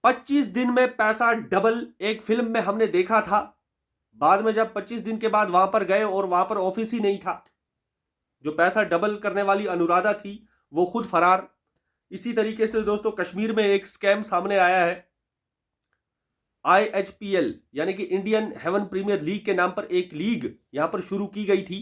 25 दिन में पैसा डबल एक फिल्म में हमने देखा था। बाद में जब 25 दिन के बाद वहां पर गए और वहां पर ऑफिस ही नहीं था, जो पैसा डबल करने वाली अनुराधा थी वो खुद फरार। इसी तरीके से दोस्तों कश्मीर में एक स्कैम सामने आया है। IHPL यानी कि इंडियन हेवन प्रीमियर लीग के नाम पर एक लीग यहां पर शुरू की गई थी।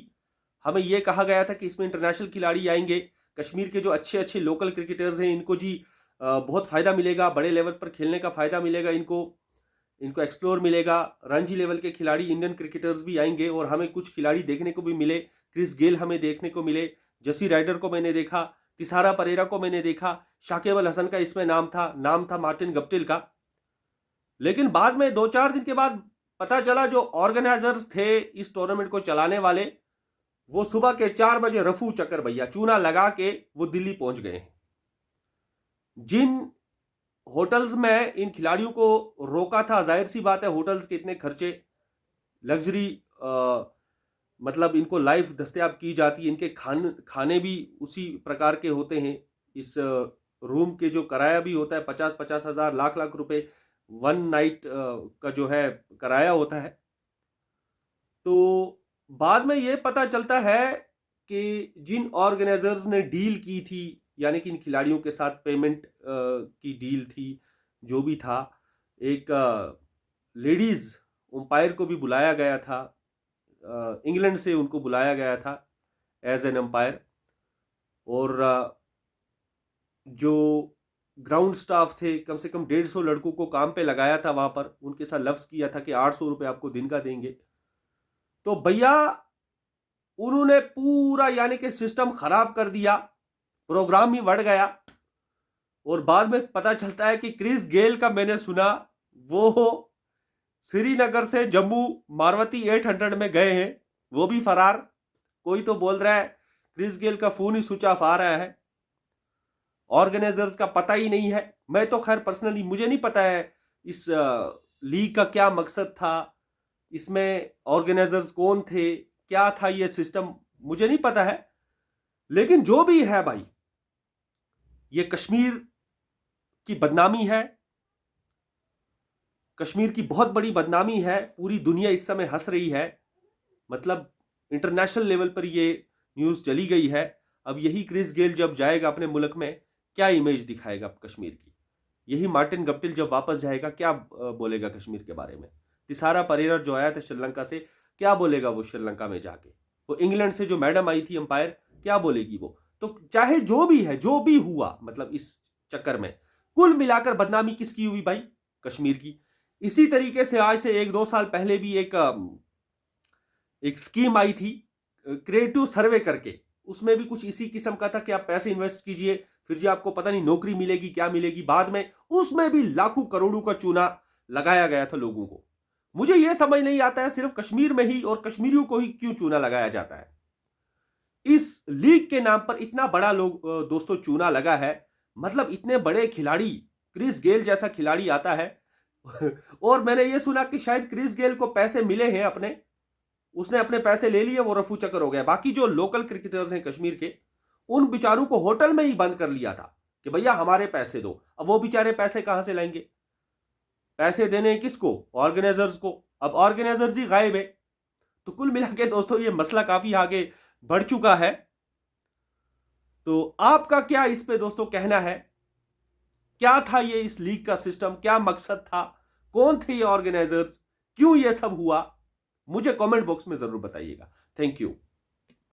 हमें यह कहा गया था कि इसमें इंटरनेशनल खिलाड़ी आएंगे, कश्मीर के जो अच्छे अच्छे लोकल क्रिकेटर्स हैं इनको जी बहुत फायदा मिलेगा, बड़े लेवल पर खेलने का फायदा मिलेगा, इनको एक्सप्लोर मिलेगा। रणजी लेवल के खिलाड़ी इंडियन क्रिकेटर्स भी आएंगे और हमें कुछ खिलाड़ी देखने को भी मिले। क्रिस गेल हमें देखने को मिले, जसी राइडर को मैंने देखा, तिसारा परेरा को मैंने देखा, शाकिब अल हसन का इसमें नाम था मार्टिन गप्टिल का। लेकिन बाद में 2-4 दिन के बाद पता चला जो ऑर्गेनाइजर्स थे इस टूर्नामेंट को चलाने वाले, वो सुबह के 4 बजे रफू चक्कर भैया चूना लगा के वो दिल्ली पहुंच गए हैं। जिन होटल्स में इन खिलाड़ियों को रोका था, जाहिर सी बात है होटल्स के इतने खर्चे, लग्जरी मतलब इनको लाइफ दस्तयाब की जाती है, इनके खाने भी उसी प्रकार के होते हैं। इस रूम के जो किराया भी होता है 50-50 हज़ार, लाख रुपए 1 नाइट का जो है किराया होता है। तो बाद में ये पता चलता है कि जिन ऑर्गेनाइजर्स ने डील की थी, यानी कि इन खिलाड़ियों के साथ पेमेंट की डील थी, जो भी था, एक लेडीज अंपायर को भी बुलाया गया था, इंग्लैंड से उनको बुलाया गया था एज एन अंपायर। और जो ग्राउंड स्टाफ थे, कम से कम 150 लड़कों को काम पे लगाया था वहां पर, उनके साथ लफ्ज किया था कि 800 रुपए आपको दिन का देंगे। तो भैया उन्होंने पूरा यानी कि सिस्टम खराब कर दिया, प्रोग्राम ही बढ़ गया। और बाद में पता चलता है कि क्रिस गेल का मैंने सुना वो श्रीनगर से जम्मू मारवती 800 में गए हैं, वो भी फरार। कोई तो बोल रहा है क्रिस गेल का फोन ही स्विच ऑफ आ रहा है, ऑर्गेनाइजर्स का पता ही नहीं है। मैं तो खैर पर्सनली मुझे नहीं पता है इस लीग का क्या मकसद था, इसमें ऑर्गेनाइजर्स कौन थे, क्या था ये सिस्टम, मुझे नहीं पता है। लेकिन जो भी है भाई, ये कश्मीर की बदनामी है, कश्मीर की बहुत बड़ी बदनामी है। पूरी दुनिया इस समय हंस रही है, मतलब इंटरनेशनल लेवल पर ये न्यूज़ चली गई है। अब यही क्रिस गेल जब जाएगा अपने मुल्क में, क्या इमेज दिखाएगा कश्मीर की। यही मार्टिन गप्टिल जब वापस जाएगा क्या बोलेगा कश्मीर के बारे में। तिसारा परेरा जो आया था श्रीलंका से, क्या बोलेगा वो श्रीलंका में जाके। वो इंग्लैंड से जो मैडम आई थी अंपायर, क्या बोलेगी वो। तो चाहे जो भी है, जो भी हुआ, मतलब इस चक्कर में कुल मिलाकर बदनामी किसकी हुई भाई, कश्मीर की। इसी तरीके से आज से 1-2 साल पहले भी एक स्कीम आई थी क्रिएटिव सर्वे करके, उसमें भी कुछ इसी किस्म का था कि आप पैसे इन्वेस्ट कीजिए, फिर जी आपको पता नहीं नौकरी मिलेगी क्या मिलेगी। बाद में उसमें भी लाखों करोड़ों का चूना लगाया गया था लोगों को। मुझे यह समझ नहीं आता है सिर्फ कश्मीर में ही और कश्मीरियों को ही क्यों चूना लगाया जाता है। इस लीग के नाम पर इतना बड़ा लोग दोस्तों चूना लगा है, मतलब इतने बड़े खिलाड़ी, क्रिस गेल जैसा खिलाड़ी आता है और मैंने ये सुना कि शायद क्रिस गेल को पैसे मिले हैं अपने, उसने अपने पैसे ले लिए, वो रफू चक्कर हो गया। बाकी जो लोकल क्रिकेटर्स हैं कश्मीर के, उन बेचारों को होटल में ही बंद कर लिया था कि भैया हमारे पैसे दो। अब वो बेचारे पैसे कहां से लाएंगे, पैसे देने किसको, ऑर्गेनाइजर्स को। अब ऑर्गेनाइजर्स ही गायब है। तो कुल मिला के दोस्तों ये मसला काफी आगे बढ़ चुका है। तो आपका क्या इस पे दोस्तों कहना है, क्या था ये इस लीग का सिस्टम, क्या मकसद था, कौन थे ये ऑर्गेनाइजर्स, क्यों ये सब हुआ, मुझे कमेंट बॉक्स में जरूर बताइएगा। Thank you.